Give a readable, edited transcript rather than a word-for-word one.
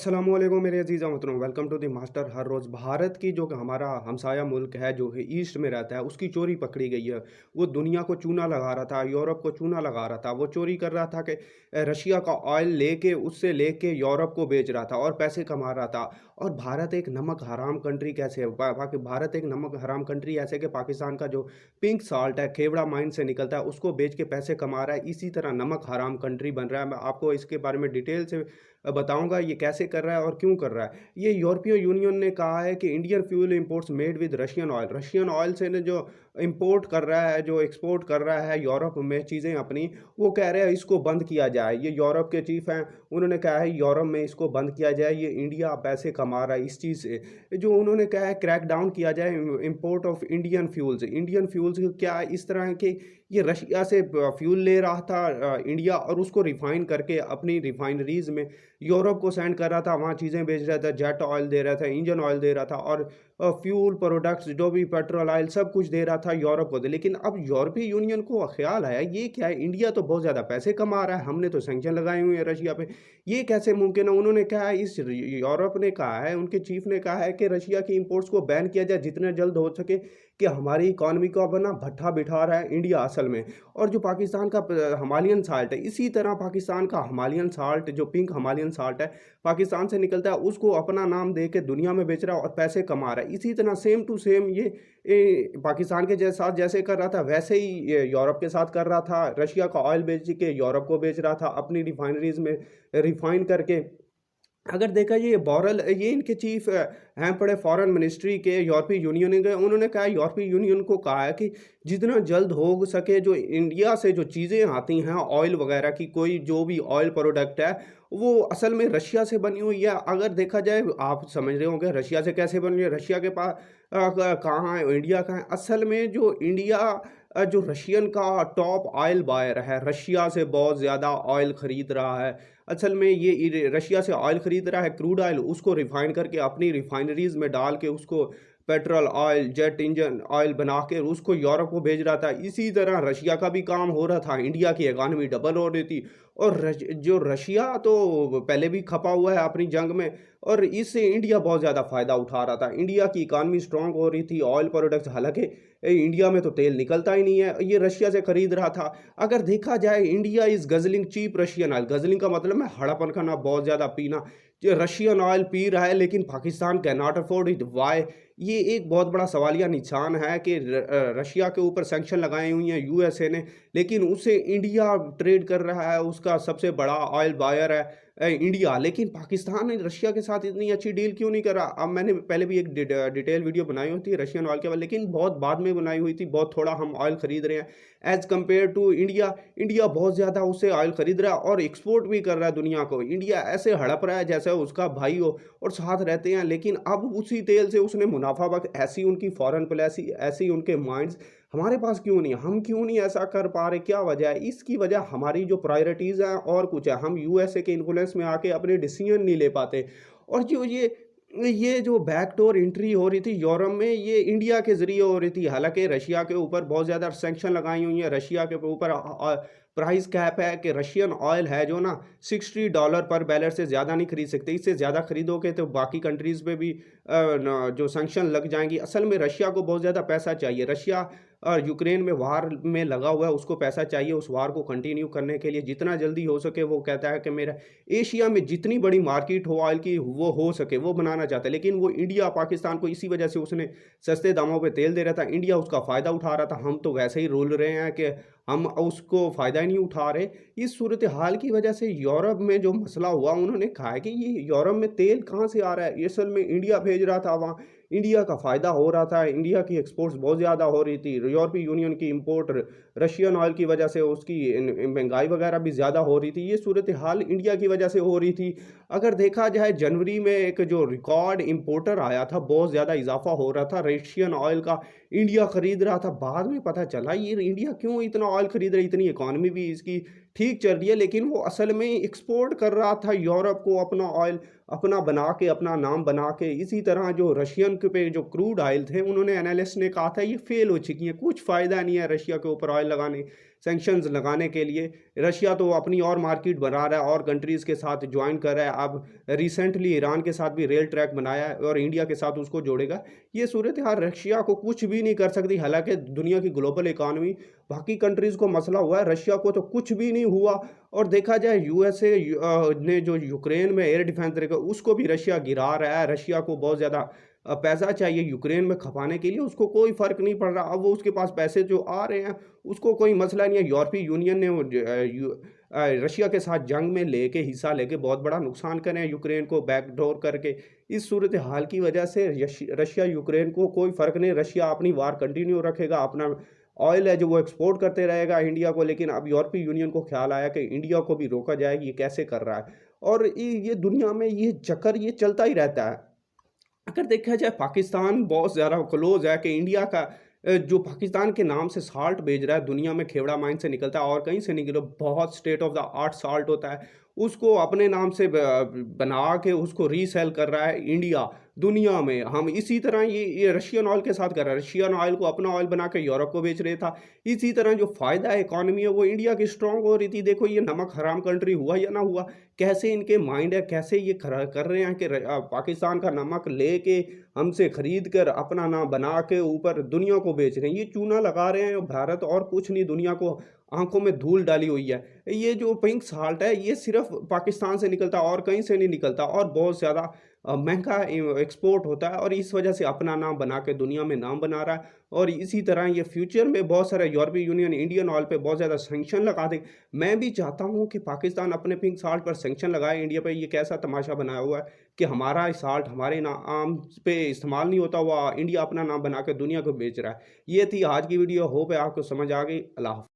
अस्सलामुअलैकुम मेरे अजीज़ मोहतरम, वेलकम टू द मास्टर। हर रोज़ भारत की जो हमारा हमसाया मुल्क है जो है ईस्ट में रहता है, उसकी चोरी पकड़ी गई है। वो दुनिया को चूना लगा रहा था, यूरोप को चूना लगा रहा था। वो चोरी कर रहा था कि रशिया का ऑयल लेके उससे लेके यूरोप को बेच रहा था और पैसे कमा रहा था। और भारत एक नमक हराम कंट्री कैसे है? भारत एक नमक हराम कंट्री ऐसे कि पाकिस्तान का जो पिंक साल्ट है, खेवड़ा माइन से निकलता है, उसको बेच के पैसे कमा रहा है। इसी तरह नमक हराम कंट्री बन रहा है। मैं आपको इसके बारे में डिटेल से बताऊँगा ये कैसे कर रहा है और क्यों कर रहा है। ये यूरोपीय यूनियन ने कहा है कि Indian fuel imports made with Russian oil से ने जो इंपोर्ट कर रहा है, जो एक्सपोर्ट कर रहा है यूरोप में चीज़ें अपनी, वो कह रहे हैं इसको बंद किया जाए। ये यूरोप के चीफ हैं, उन्होंने कहा है यूरोप में इसको बंद किया जाए, ये इंडिया पैसे कमा रहा है इस चीज़ से। जो उन्होंने कहा है क्रैक डाउन किया जाए इंपोर्ट ऑफ इंडियन फ्यूल्स क्या इस तरह है कि ये रशिया से फ्यूल ले रहा था इंडिया, और उसको रिफाइन करके अपनी रिफाइनरीज में यूरोप को सेंड कर रहा था, वहाँ चीज़ें बेच रहा था, जेट ऑयल दे रहा था, इंजन ऑयल दे रहा था, और फ्यूल प्रोडक्ट्स जो भी पेट्रोल ऑयल सब कुछ दे रहा था यूरोप को। लेकिन अब यूरोपीय यूनियन को ख्याल आया ये क्या है, इंडिया तो बहुत ज़्यादा पैसे कमा रहा है, हमने तो सैंक्शन लगाए हुए हैं रशिया पे, ये कैसे मुमकिन है। उन्होंने कहा है, इस यूरोप ने कहा है, उनके चीफ ने कहा है कि रशिया की इंपोर्ट्स को बैन किया जाए जितने जल्द हो सके, कि हमारी इकॉनमी को अब ना भट्ठा बिठा रहा है इंडिया असल में। और जो पाकिस्तान का हिमालयन साल्ट है, इसी तरह पाकिस्तान का हिमालयन साल्ट जो पिंक हिमालयन साल्ट है पाकिस्तान से निकलता है, उसको अपना नाम दे के दुनिया में बेच रहा है और पैसे कमा रहा है। इसी तरह सेम टू सेम ये पाकिस्तान के साथ जैसे कर रहा था वैसे ही ये यूरोप के साथ कर रहा था। रशिया का ऑयल बेच के यूरोप को बेच रहा था अपनी रिफाइनरीज में रिफाइन करके। अगर देखा ये बॉरल ये इनके चीफ हैं पड़े फॉरेन मिनिस्ट्री के यूरोपीय यूनियन के, उन्होंने कहा यूरोपीय यूनियन को कहा है कि जितना जल्द हो सके जो इंडिया से जो चीज़ें आती हैं ऑयल वगैरह की, कोई जो भी ऑयल प्रोडक्ट है वो असल में रशिया से बनी हुई है। अगर देखा जाए आप समझ रहे होंगे रशिया से कैसे बनी है, रशिया के पास कहाँ है, इंडिया कहाँ है। असल में जो इंडिया जो रशियन का टॉप ऑयल बायर है, रशिया से बहुत ज़्यादा ऑयल ख़रीद रहा है। असल में ये रशिया से ऑयल ख़रीद रहा है, क्रूड ऑयल, उसको रिफ़ाइन करके अपनी रिफ़ाइनरीज़ में डाल के उसको petrol oil, jet engine oil बना के उसको यूरोप को भेज रहा था। इसी तरह रशिया का भी काम हो रहा था, इंडिया की इकॉनमी डबल हो रही थी। और जो रशिया तो पहले भी खपा हुआ है अपनी जंग में, और इससे इंडिया बहुत ज़्यादा फ़ायदा उठा रहा था। इंडिया की इकॉनमी स्ट्रांग हो रही थी, ऑयल प्रोडक्ट्स, हालांकि इंडिया में तो तेल निकलता ही नहीं है, ये रशिया से खरीद रहा था। अगर देखा जाए India is guzzling cheap Russian oil, guzzling का मतलब है हड़पन करना, बहुत ज़्यादा पीना। जो रशियन ऑयल पी रहा है लेकिन Pakistan can not afford it, why? ये एक बहुत बड़ा सवालिया निशान है कि रशिया के ऊपर सैंक्शन लगाए हुई हैं यूएसए ने, लेकिन उससे इंडिया ट्रेड कर रहा है, उसका सबसे बड़ा ऑयल बायर है इंडिया। लेकिन पाकिस्तान ने रशिया के साथ इतनी अच्छी डील क्यों नहीं करा? अब मैंने पहले भी एक डिटेल वीडियो बनाई हुई थी रशियन ऑयल के बाद, लेकिन बहुत बाद में बनाई हुई थी, बहुत थोड़ा हम ऑयल खरीद रहे हैं as compare to India. India बहुत ज़्यादा उससे ऑयल खरीद रहा है और एक्सपोर्ट भी कर रहा है दुनिया को। इंडिया ऐसे हड़प रहा है जैसे उसका भाई हो और साथ रहते हैं, लेकिन अब उसी तेल से उसने मुनाफा बख्श, ऐसी उनकी फॉरेन पॉलिसी, ऐसी उनके माइंड्स। हमारे पास क्यों नहीं, हम क्यों नहीं ऐसा कर पा रहे? क्या वजह है? इसकी वजह हमारी जो प्रायोरिटीज़ हैं और कुछ है, हम यूएसए के इन्फ्लुएंस में आके अपने डिसीजन नहीं ले पाते। और जो ये जो बैकडोर एंट्री हो रही थी यूरोप में, ये इंडिया के ज़रिए हो रही थी। हालांकि रशिया के ऊपर बहुत ज़्यादा सैंक्शन लगाई हुई हैं, रशिया के ऊपर प्राइस कैप है कि रशियन ऑयल है जो ना $60 पर बैरल से ज़्यादा नहीं खरीद सकते। इससे ज़्यादा खरीदोगे तो बाकी कंट्रीज़ पे भी जो सैंक्शन लग जाएंगी। असल में रशिया को बहुत ज़्यादा पैसा चाहिए। रशिया और यूक्रेन में वार में लगा हुआ है, उसको पैसा चाहिए उस वार को कंटिन्यू करने के लिए जितना जल्दी हो सके। वो कहता है कि मेरा एशिया में जितनी बड़ी मार्केट हो ऑयल की वो हो सके वो बनाना चाहता है। लेकिन वो इंडिया पाकिस्तान को इसी वजह से उसने सस्ते दामों पे तेल दे रहा था, इंडिया उसका फ़ायदा उठा रहा था। हम तो वैसे ही रोल रहे हैं कि हम उसको फ़ायदा ही नहीं उठा रहे। इस सूरत हाल की वजह से यूरोप में जो मसला हुआ, उन्होंने कहा है कि ये यूरोप में तेल कहाँ से आ रहा है, ये असल में इंडिया भेज रहा था, वहाँ इंडिया का फ़ायदा हो रहा था, इंडिया की एक्सपोर्ट्स बहुत ज़्यादा हो रही थी। यूरोपीय यूनियन की इंपोर्ट रशियन ऑयल की वजह से उसकी महंगाई वगैरह भी ज़्यादा हो रही थी। ये सूरत हाल इंडिया की वजह से हो रही थी। अगर देखा जाए जनवरी में एक जो रिकॉर्ड इंपोर्टर आया था, बहुत ज़्यादा इजाफा हो रहा था रशियन ऑयल का, इंडिया खरीद रहा था। बाद में पता चला ये इंडिया क्यों इतना ऑयल खरीद रही, इतनी इकॉनमी भी इसकी ठीक चल रही है, लेकिन वो असल में एक्सपोर्ट कर रहा था यूरोप को अपना ऑयल, अपना बना के, अपना नाम बना के। इसी तरह जो रशियन के पे जो क्रूड ऑयल थे, उन्होंने एनालिस्ट ने कहा था ये फेल हो चुकी हैं, कुछ फ़ायदा नहीं है रशिया के ऊपर ऑयल लगाने, सैंक्शंस लगाने के लिए। रशिया तो अपनी और मार्केट बना रहा है और कंट्रीज़ के साथ जॉइन कर रहा है। अब रिसेंटली ईरान के साथ भी रेल ट्रैक बनाया है और इंडिया के साथ उसको जोड़ेगा। ये सूरत हाल रशिया को कुछ भी नहीं कर सकती, हालाँकि दुनिया की ग्लोबल इकॉनमी, बाकी कंट्रीज़ को मसला हुआ है, रशिया को तो कुछ भी नहीं हुआ। और देखा जाए यूएसए ने जो यूक्रेन में एयर डिफेंस देगा उसको भी रशिया गिरा रहा है। रशिया को बहुत ज़्यादा पैसा चाहिए यूक्रेन में खपाने के लिए, उसको कोई फ़र्क नहीं पड़ रहा। अब वो उसके पास पैसे जो आ रहे हैं उसको कोई मसला नहीं है। यूरोपीय यूनियन ने रशिया के साथ जंग में लेके हिस्सा लेके बहुत बड़ा नुकसान करे हैं यूक्रेन को बैकडोर करके। इस सूरत हाल की वजह से रशिया यूक्रेन को कोई फ़र्क नहीं, रशिया अपनी वार कंटिन्यू रखेगा, अपना ऑयल है जो वो एक्सपोर्ट करते रहेगा इंडिया को। लेकिन अब यूरोपीय यूनियन को ख्याल आया कि इंडिया को भी रोका जाए, ये कैसे कर रहा है। और ये दुनिया में ये चक्कर ये चलता ही रहता है। अगर देखा जाए पाकिस्तान बहुत ज़्यादा क्लोज है कि इंडिया का जो पाकिस्तान के नाम से साल्ट भेज रहा है, दुनिया में खेवड़ा माइन से निकलता है और कहीं से नहीं, बहुत state of the art salt होता है, उसको अपने नाम से बना के उसको रीसेल कर रहा है इंडिया दुनिया में। हम इसी तरह ये रशियन ऑयल के साथ कर रहा है, रशियन ऑयल को अपना ऑयल बना के यूरोप को बेच रहे था। इसी तरह जो फ़ायदा है इकॉनमी है वो इंडिया की स्ट्रांग हो रही थी। देखो ये नमक हराम कंट्री हुआ या ना हुआ, कैसे इनके माइंड है, कैसे ये कर रहे हैं कि पाकिस्तान का नमक लेके हमसे खरीद कर अपना नाम बना के ऊपर दुनिया को बेच रहे हैं। ये चूना लगा रहे हैं भारत, और कुछ नहीं, दुनिया को आंखों में धूल डाली हुई है। ये जो पिंक साल्ट है ये सिर्फ पाकिस्तान से निकलता और कहीं से नहीं निकलता, और बहुत ज़्यादा महंगा एक्सपोर्ट होता है, और इस वजह से अपना नाम बना के दुनिया में नाम बना रहा है। और इसी तरह ये फ्यूचर में बहुत सारा यूरोपीय यूनियन इंडियन ऑयल पे बहुत ज़्यादा सैंक्शन लगा दे। मैं भी चाहता हूँ कि पाकिस्तान अपने पिंक साल्ट पर सैंक्शन लगाए इंडिया पे। ये कैसा तमाशा बनाया हुआ है कि हमारा साल्ट हमारे नाम पे इस्तेमाल नहीं होता हुआ इंडिया अपना नाम बना के दुनिया को बेच रहा है। ये थी आज की वीडियो, होप है आपको समझ आ गई। अल्लाह हाफ़िज़।